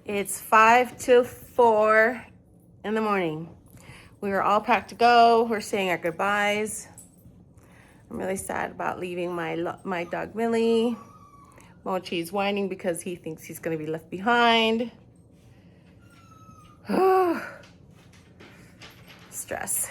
It's 5 to 4 in the morning. We are all packed to go. We're saying our goodbyes. I'm really sad about leaving my dog Millie. Mochi's whining because he thinks he's going to be left behind. Stress.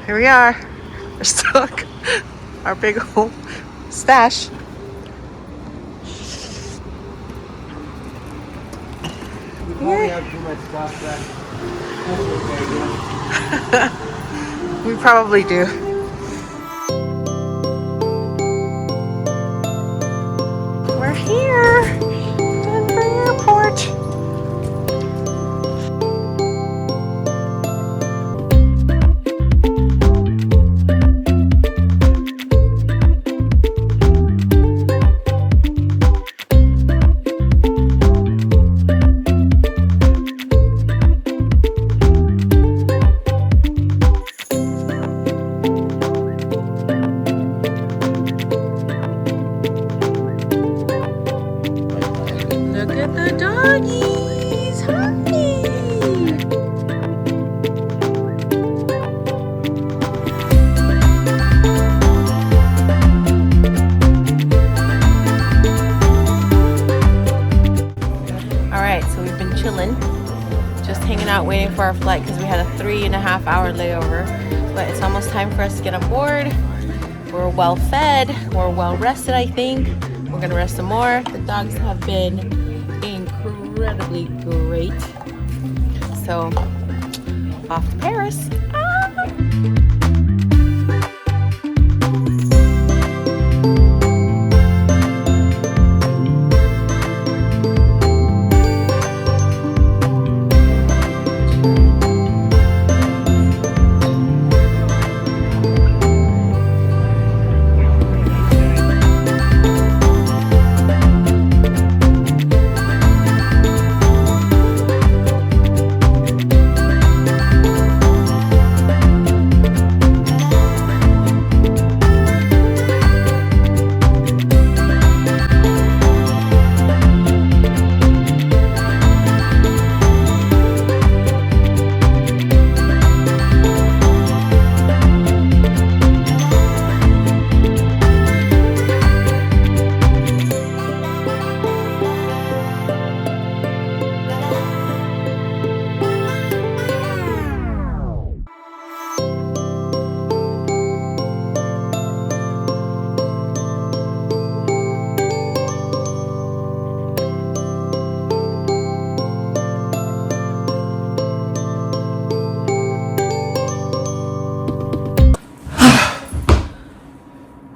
Here we are. We're stuck. Our big old stash. We probably have too much stuff back. We probably do. We're here. Denver Airport. Look at the doggies. Hi. All right, so we've been chilling, just hanging out, waiting for our flight because we had a 3.5 hour layover. But it's almost time for us to get on board. We're well fed, we're well rested, I think. We're gonna rest some more. The dogs have been incredibly great. So, off to Paris.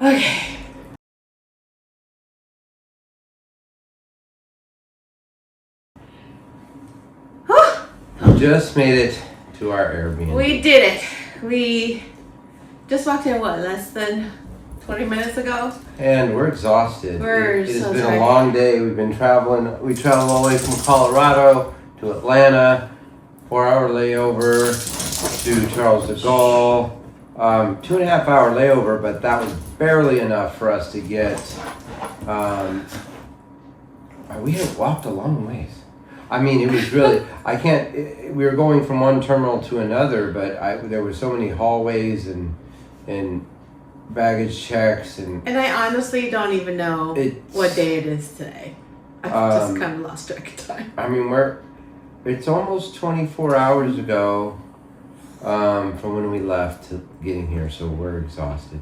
Okay. Just made it to our Airbnb. We did it. We just walked in, what, less than 20 minutes ago? And we're exhausted. It has so been tired. a long day. We've been traveling. We traveled all the way from Colorado to Atlanta, 4-hour layover to Charles de Gaulle. 2.5 hour layover, but that was barely enough for us to get. We had walked a long ways. I mean, it was really. I can't. We were going from one terminal to another, but there were so many hallways and baggage checks and. And I honestly don't even know what day it is today. I just kind of lost track of time. I mean, it's almost 24 hours ago from when we left to getting here, so we're exhausted.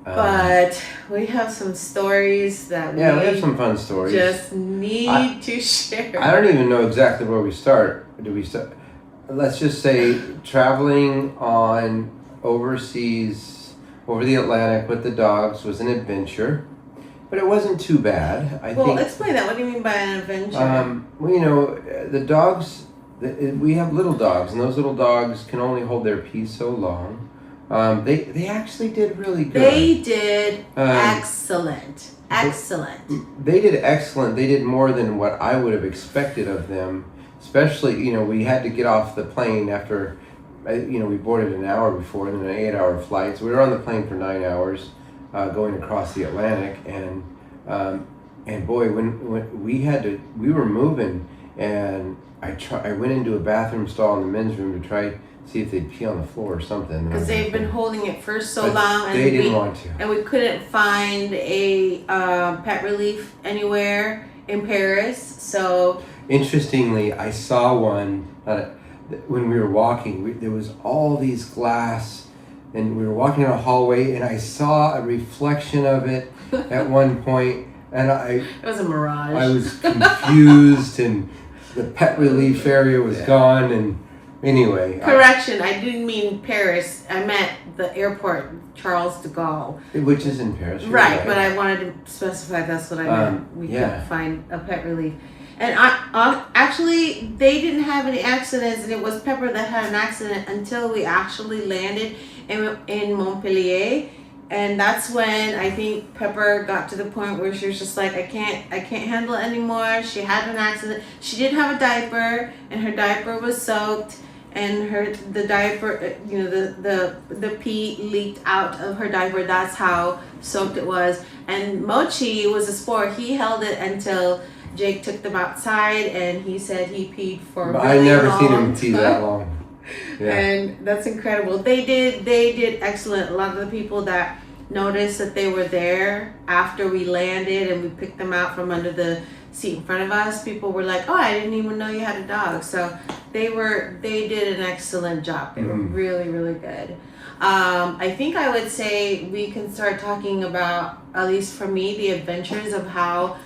But we have some stories that we have some fun stories. Just need to share. I don't even know exactly where we start. Let's just say traveling on overseas over the Atlantic with the dogs was an adventure, but it wasn't too bad. I think. Explain that. What do you mean by an adventure? Well, you know, the dogs. We have little dogs, and those little dogs can only hold their pee so long. They actually did really good. They did excellent. Excellent. They did excellent. They did more than what I would have expected of them. Especially, we had to get off the plane after, we boarded an hour before and then an 8-hour flight. So we were on the plane for 9 hours, going across the Atlantic. And boy, when we were moving, and I went into a bathroom stall in the men's room to try see if they'd pee on the floor or something. Because they've been holding it for so But long, they didn't want to. and we couldn't find a pet relief anywhere in Paris. So Interestingly, I saw one when we were walking. There was all these glass, and we were walking in a hallway, and I saw a reflection of it at one point, and it was a mirage. I was confused, and the pet relief area was gone, and anyway. Correction, I didn't mean Paris. I meant the airport, Charles de Gaulle. Which is in Paris. Right, but I wanted to specify that's what I meant. We couldn't find a pet relief. And actually, they didn't have any accidents, and it was Pepper that had an accident until we actually landed in Montpellier. And that's when I think Pepper got to the point where she was just like, I can't handle it anymore. She had an accident. She did have a diaper, and her diaper was soaked, and the diaper, the pee leaked out of her diaper. That's how soaked it was. And Mochi was a sport. He held it until Jake took them outside, and he said he peed for a really long time. I've never seen him pee that long. Yeah. And that's incredible. They did excellent. A lot of the people that noticed that they were there after we landed and we picked them out from under the seat in front of us, people were like, oh, I didn't even know you had a dog. So they did an excellent job. They were really, really good. I think I would say we can start talking about, at least for me, the adventures of how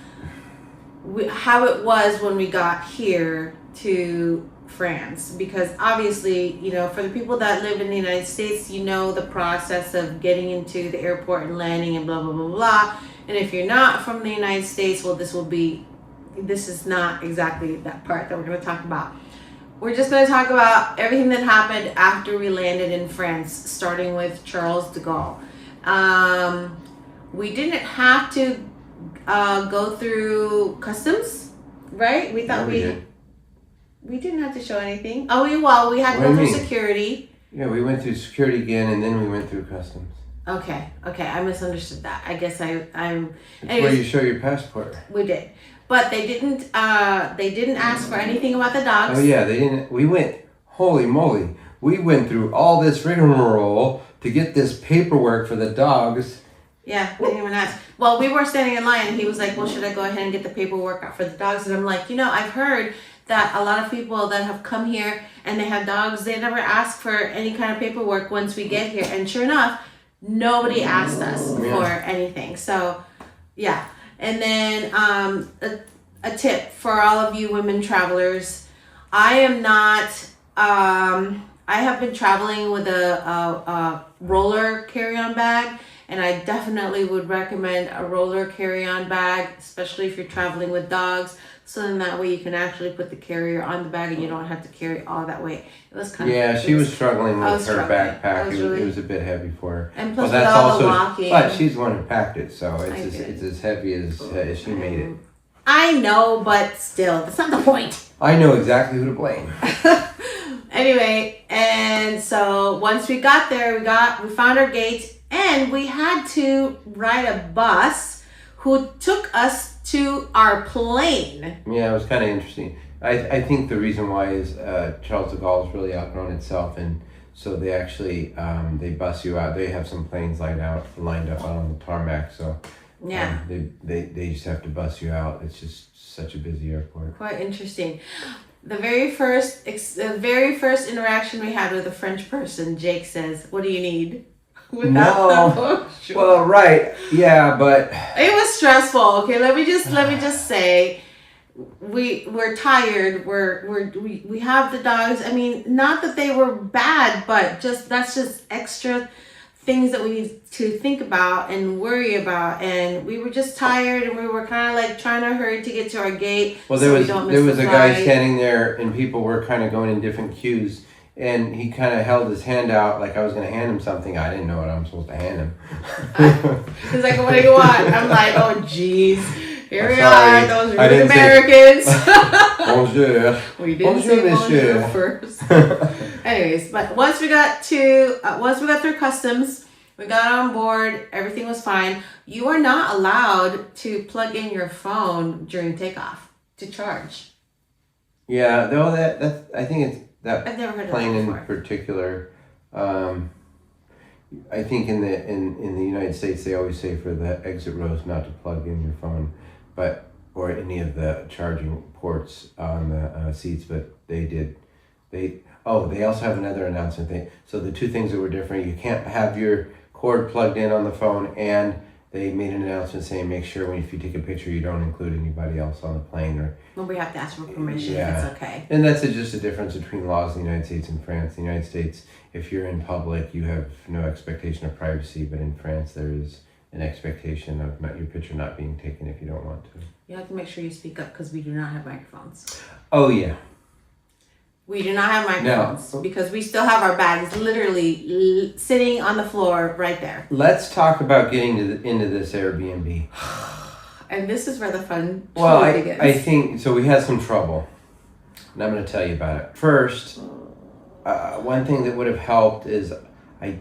it was when we got here to France, because obviously, for the people that live in the United States, the process of getting into the airport and landing and blah, blah, blah, blah. And if you're not from the United States, well, this is not exactly that part that we're going to talk about. We're just going to talk about everything that happened after we landed in France, starting with Charles de Gaulle. We didn't have to go through customs, right? We thought we didn't have to show anything. We had to go through security. Yeah, we went through security again, and then we went through customs. Okay, I misunderstood that. I guess I'm. It's where you show your passport. We did, but they didn't ask for anything about the dogs. Oh yeah, they didn't. We went. Holy moly! We went through all this rigmarole to get this paperwork for the dogs. Yeah, they didn't even ask. Well, we were standing in line, and he was like, "Well, should I go ahead and get the paperwork out for the dogs?" And I'm like, I've heard that a lot of people that have come here and they have dogs, they never ask for any kind of paperwork once we get here. And sure enough, nobody asked us for anything. So, yeah. And then a tip for all of you women travelers. I am not, I have been traveling with a roller carry-on bag. And I definitely would recommend a roller carry-on bag, especially if you're traveling with dogs. So then that way you can actually put the carrier on the bag and you don't have to carry all that weight. It was kind of... she was struggling with her backpack. It was a bit heavy for her. And plus with all the walking. But she's the one who packed it, so it's as heavy as she made it. I know, but still, that's not the point. I know exactly who to blame. Anyway, and so once we got there, we found our gate. And we had to ride a bus who took us to our plane. Yeah, it was kind of interesting. I think the reason why is Charles de Gaulle's really outgrown itself, and so they actually they bus you out. They have some planes lined up out on the tarmac, so yeah, they just have to bus you out. It's just such a busy airport. Quite interesting. The very first interaction we had with a French person, Jake says, "What do you need?" No. Well, right. Yeah, but it was stressful. Okay, let me just say, we're tired. We have the dogs. I mean, not that they were bad, but that's just extra things that we need to think about and worry about. And we were just tired, and we were kind of like trying to hurry to get to our gate. Well, there was a guy standing there, and people were kind of going in different queues. And he kind of held his hand out like I was going to hand him something. I didn't know what I'm supposed to hand him. He's like, what do you want? I'm like, oh, jeez. Here we sorry. are, those rude Americans. Bonjour. We didn't say bonjour first. Anyways, but once we got through customs, we got on board, everything was fine. You are not allowed to plug in your phone during takeoff to charge. Yeah, though that's I think it's that I've never heard plane of that in before. particular. I think in the United States they always say for the exit rows not to plug in your phone, or any of the charging ports on the seats. But they also have another announcement. So the two things that were different: you can't have your cord plugged in on the phone, and they made an announcement saying make sure if you take a picture you don't include anybody else on the plane or. Well, we have to ask for permission Yeah. if it's okay. And that's just a difference between laws in the United States and France. In the United States, if you're in public, you have no expectation of privacy, but in France, there is an expectation of your picture not being taken if you don't want to. You have to make sure you speak up because we do not have microphones. Oh, yeah. We do not have microphones because we still have our bags literally sitting on the floor right there. Let's talk about getting into this Airbnb. And this is where the fun begins. I think, so we had some trouble, and I'm going to tell you about it. First, one thing that would have helped is we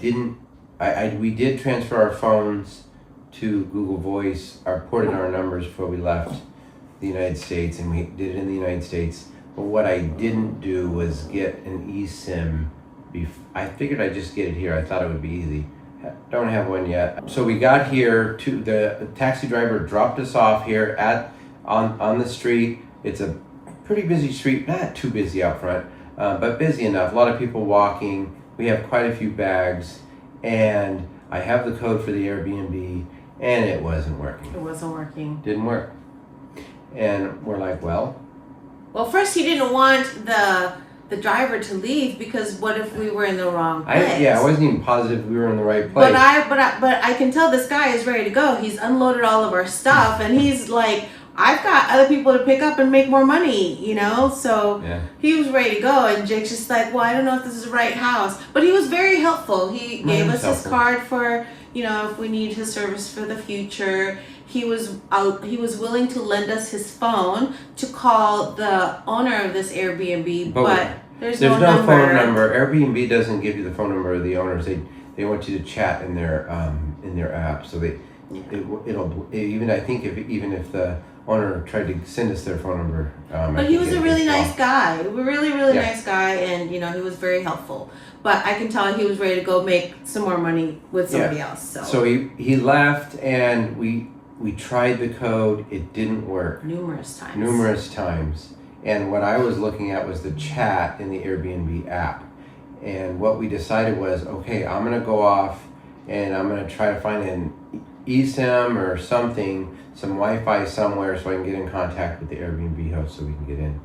did transfer our phones to Google Voice, ported our numbers before we left the United States, and we did it in the United States. But what I didn't do was get an eSIM. I figured I'd just get it here. I thought it would be easy. Don't have one yet. So we got here, the taxi driver dropped us off here on the street. It's a pretty busy street, not too busy out front, but busy enough. A lot of people walking. We have quite a few bags, and I have the code for the Airbnb, and it wasn't working. It wasn't working. Didn't work. And we're like, well, first he didn't want the driver to leave because what if we were in the wrong place? I wasn't even positive we were in the right place. But I can tell this guy is ready to go. He's unloaded all of our stuff, and he's like, I've got other people to pick up and make more money, So yeah. He was ready to go, and Jake's just like, well, I don't know if this is the right house. But he was very helpful. He gave us his card for, if we need his service for the future. He was willing to lend us his phone to call the owner of this Airbnb, but there's no phone number. Airbnb doesn't give you the phone number of the owners. They want you to chat in their app. So it'll even I think if the owner tried to send us their phone number. But he was a really nice guy. Really nice guy, and he was very helpful. But I can tell he was ready to go make some more money with somebody else. So he left, and we tried the code. It didn't work. Numerous times. And what I was looking at was the chat in the Airbnb app. And what we decided was, okay, I'm going to go off and I'm going to try to find an eSIM or something, some Wi-Fi somewhere so I can get in contact with the Airbnb host so we can get in.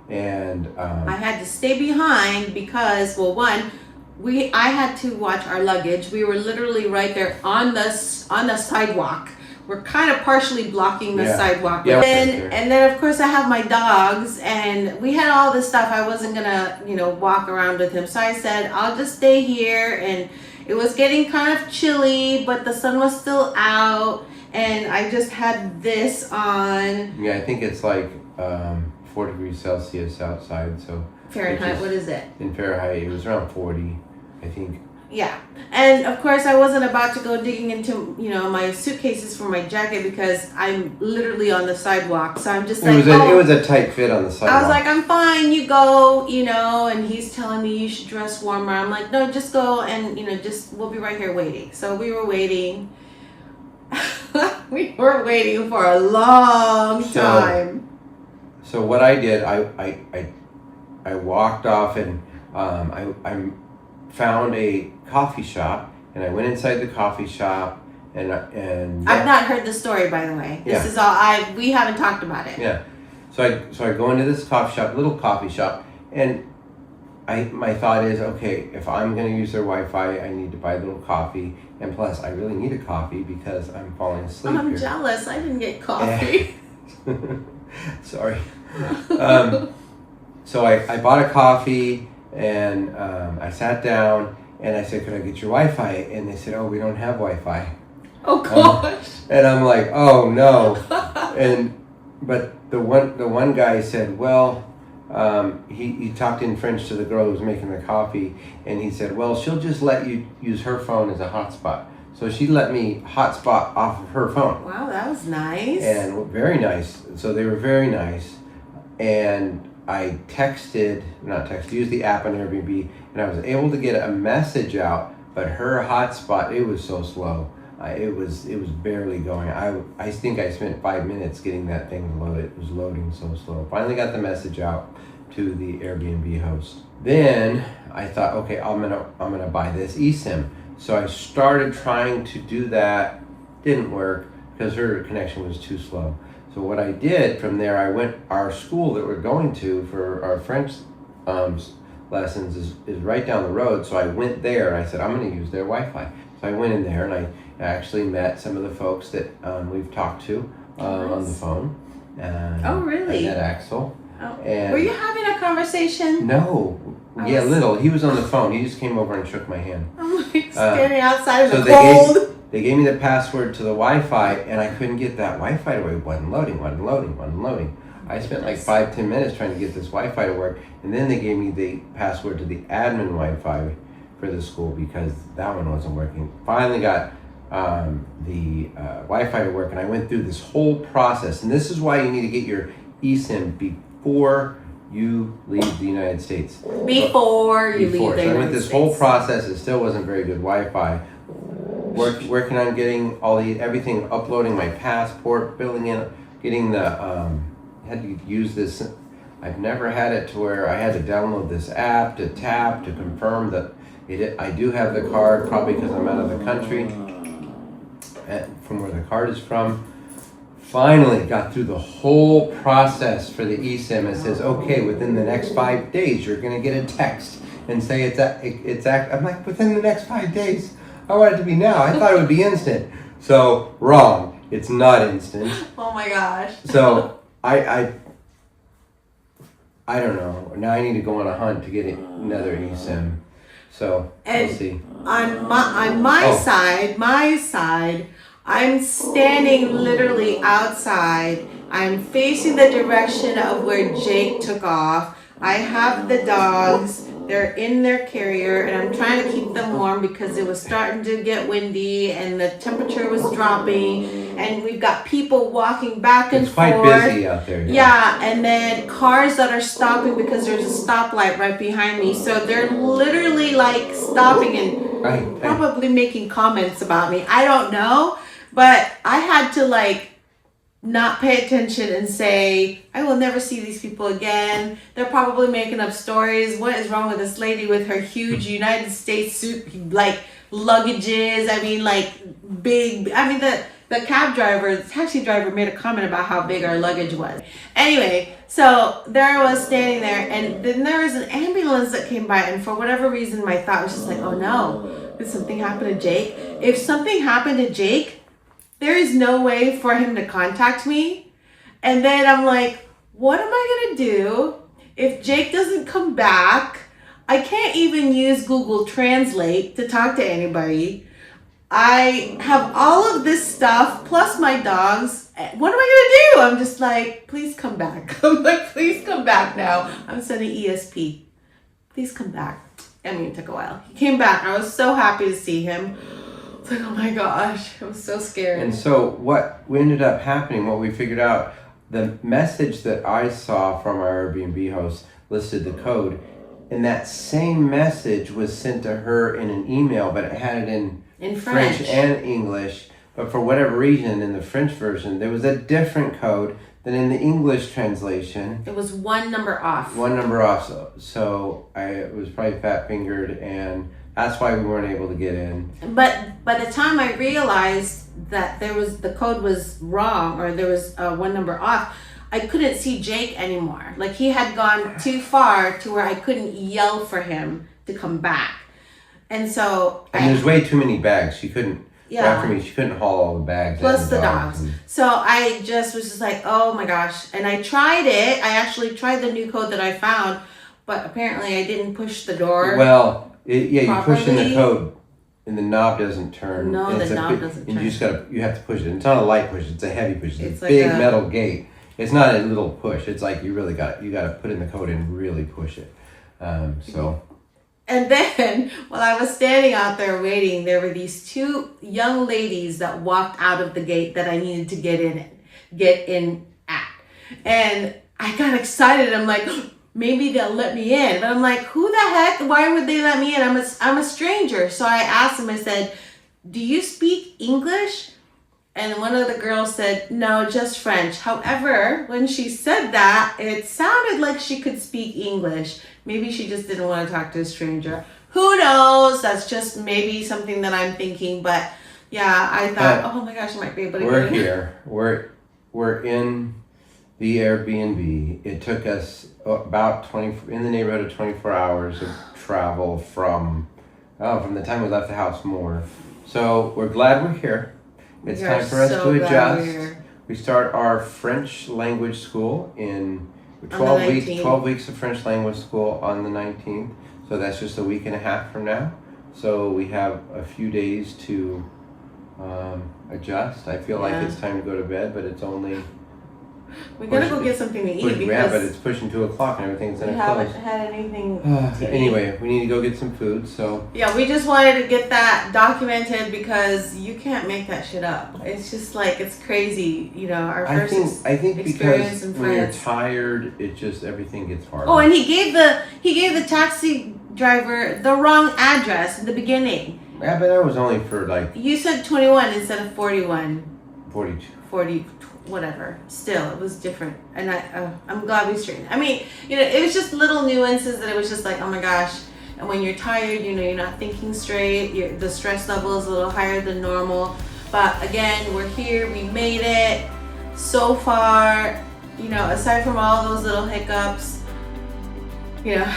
And I had to stay behind because, I had to watch our luggage. We were literally right there on the sidewalk. We're kind of partially blocking the sidewalk. Yeah, and then of course I have my dogs, and we had all this stuff. I wasn't gonna, walk around with him. So I said, I'll just stay here. And it was getting kind of chilly, but the sun was still out. And I just had this on. Yeah, I think it's like 4 degrees Celsius outside. So Fahrenheit, what is it? In Fahrenheit, it was around 40, I think. Yeah. And of course I wasn't about to go digging into, my suitcases for my jacket because I'm literally on the sidewalk. So I'm just like, it was a tight fit on the sidewalk. I was like, I'm fine, you go, and he's telling me you should dress warmer. I'm like, no, just go and, we'll be right here waiting. So we were waiting. We were waiting for a long time. So what I did, I walked off and I found a coffee shop, and I went inside the coffee shop and I've not heard the story, by the way. This is all we haven't talked about it. Yeah. So I go into this little coffee shop, and my thought is, okay, if I'm going to use their Wi-Fi, I need to buy a little coffee, and plus I really need a coffee because I'm falling asleep I'm here. jealous. I didn't get coffee. Sorry. So I bought a coffee, And I sat down and I said, "Could I get your Wi-Fi?" And they said, "Oh, we don't have Wi-Fi." Oh gosh. And I'm like, "Oh no!" But the one guy said, "Well," he talked in French to the girl who was making the coffee, and he said, "Well, she'll just let you use her phone as a hotspot." So she let me hotspot off of her phone. Wow, that was nice. And very nice. So they were very nice. And I used the app on Airbnb, and I was able to get a message out, but her hotspot, it was so slow. It was barely going. I think I spent 5 minutes getting that thing loaded. It was loading so slow. Finally got the message out to the Airbnb host. Then I thought, okay, I'm gonna buy this eSIM. So I started trying to do that. Didn't work because her connection was too slow. So what I did from there, our school that we're going to for our French lessons is right down the road. So I went there and I said, I'm going to use their Wi-Fi. So I went in there and I actually met some of the folks that we've talked to on the phone. Oh, really? I met Axel. Oh. Were you having a conversation? No. Yeah, little. He was on the phone. He just came over and shook my hand. I'm like standing outside in the cold. They gave me the password to the Wi-Fi, and I couldn't get that Wi-Fi to work. It wasn't loading. I spent like 5-10 minutes trying to get this Wi-Fi to work, and then they gave me the password to the admin Wi-Fi for the school because that one wasn't working. Finally got the Wi-Fi to work, and I went through this whole process. And this is why you need to get your eSIM before you leave the United States. Before you leave the United States. So I went this whole process. It still wasn't very good Wi-Fi. Working on getting everything, uploading my passport, filling in, getting had to use this. I've never had it to where I had to download this app to tap to confirm that I do have the card, probably because I'm out of the country, from where the card is from. Finally got through the whole process for the eSIM. It says, okay, within the next 5 days, you're going to get a text and say I'm like, within the next 5 days? I want it to be now. I thought it would be instant. So, wrong. It's not instant. Oh my gosh. So, I don't know. Now I need to go on a hunt to get another eSIM. So, we'll see. On my side, I'm standing literally outside. I'm facing the direction of where Jake took off. I have the dogs. They're in their carrier, and I'm trying to keep them warm because it was starting to get windy and the temperature was dropping, and we've got people walking back and forth. It's quite busy out there. Yeah, and then cars that are stopping because there's a stoplight right behind me. So they're literally like stopping and probably making comments about me. I don't know, but I had to like not pay attention and say, I will never see these people again. They're probably making up stories. What is wrong with this lady with her huge United States suit, like luggages? I mean, like big. I mean, the taxi driver made a comment about how big our luggage was. Anyway, so there I was standing there, and then there was an ambulance that came by, and for whatever reason, my thought was just like, oh no, did something happen to Jake? If something happened to Jake, there is no way for him to contact me. And then I'm like, what am I going to do if Jake doesn't come back? I can't even use Google Translate to talk to anybody. I have all of this stuff plus my dogs. What am I going to do? I'm just like, please come back. I'm like, please come back now. I'm sending ESP. Please come back. I mean, it took a while. He came back. I was so happy to see him. Like, oh my gosh, I was so scared. And so what ended up happening, what we figured out, the message that I saw from our Airbnb host listed the code, and that same message was sent to her in an email, but it had it in French and English. But for whatever reason, in the French version, there was a different code than in the English translation. It was one number off. So I was probably fat-fingered, and that's why we weren't able to get in. But by the time I realized that the code was wrong, or there was one number off, I couldn't see Jake anymore. Like, he had gone too far to where I couldn't yell for him to come back. And so there's way too many bags. She couldn't. Yeah. After me, she couldn't haul all the bags. Plus the dogs. So I was just like, oh my gosh. And I tried it. I actually tried the new code that I found, but apparently I didn't push the door. Well, you push in the properly. code, and the knob doesn't turn. No, and the it's a knob doesn't and turn. you have to push it. It's not a light push. It's a heavy push. It's a like big a- metal gate. It's not a little push. It's like you got to put in the code and really push it. So. And then while I was standing out there waiting, there were these two young ladies that walked out of the gate that I needed to get in at. And I got excited. I'm like, maybe they'll let me in. But I'm like, who the heck? Why would they let me in? I'm a stranger. So I asked them, I said, do you speak English? And one of the girls said, no, just French. However, when she said that, it sounded like she could speak English. Maybe she just didn't want to talk to a stranger. Who knows? That's just maybe something that I'm thinking. But yeah, I thought, oh my gosh, I might be able to We're get in. here. We're in the Airbnb. It took us about in the neighborhood of 24 hours of travel from the time we left the house more. So we're glad we're here. It's time for us to adjust. We start our French language school in 12 weeks of French language school on the 19th. So that's just a week and a half from now. So we have a few days to adjust. I feel like it's time to go to bed, but it's only... We gotta go get something to eat because but it's pushing 2 o'clock and everything's gonna we close. haven't had anything to eat. Anyway, we need to go get some food, so... Yeah, we just wanted to get that documented because you can't make that shit up. It's just like, it's crazy, you know, our first I think experience because in when you're France. tired, everything gets harder. Oh, and he gave the taxi driver the wrong address in the beginning. Yeah, but that was only for like You said 21 instead of 41. 42. 40, whatever. Still, it was different. And I'm glad we straightened. I mean, you know, it was just little nuances that it was just like, oh my gosh. And when you're tired, you know, you're not thinking straight. The stress level is a little higher than normal. But again, we're here. We made it. So far, you know, aside from all those little hiccups, you know,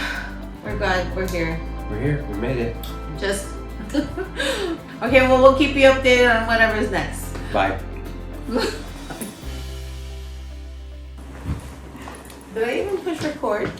we're glad we're here. We're here. We made it. Just okay. Well, we'll keep you updated on whatever's next. Bye. Did I even push record?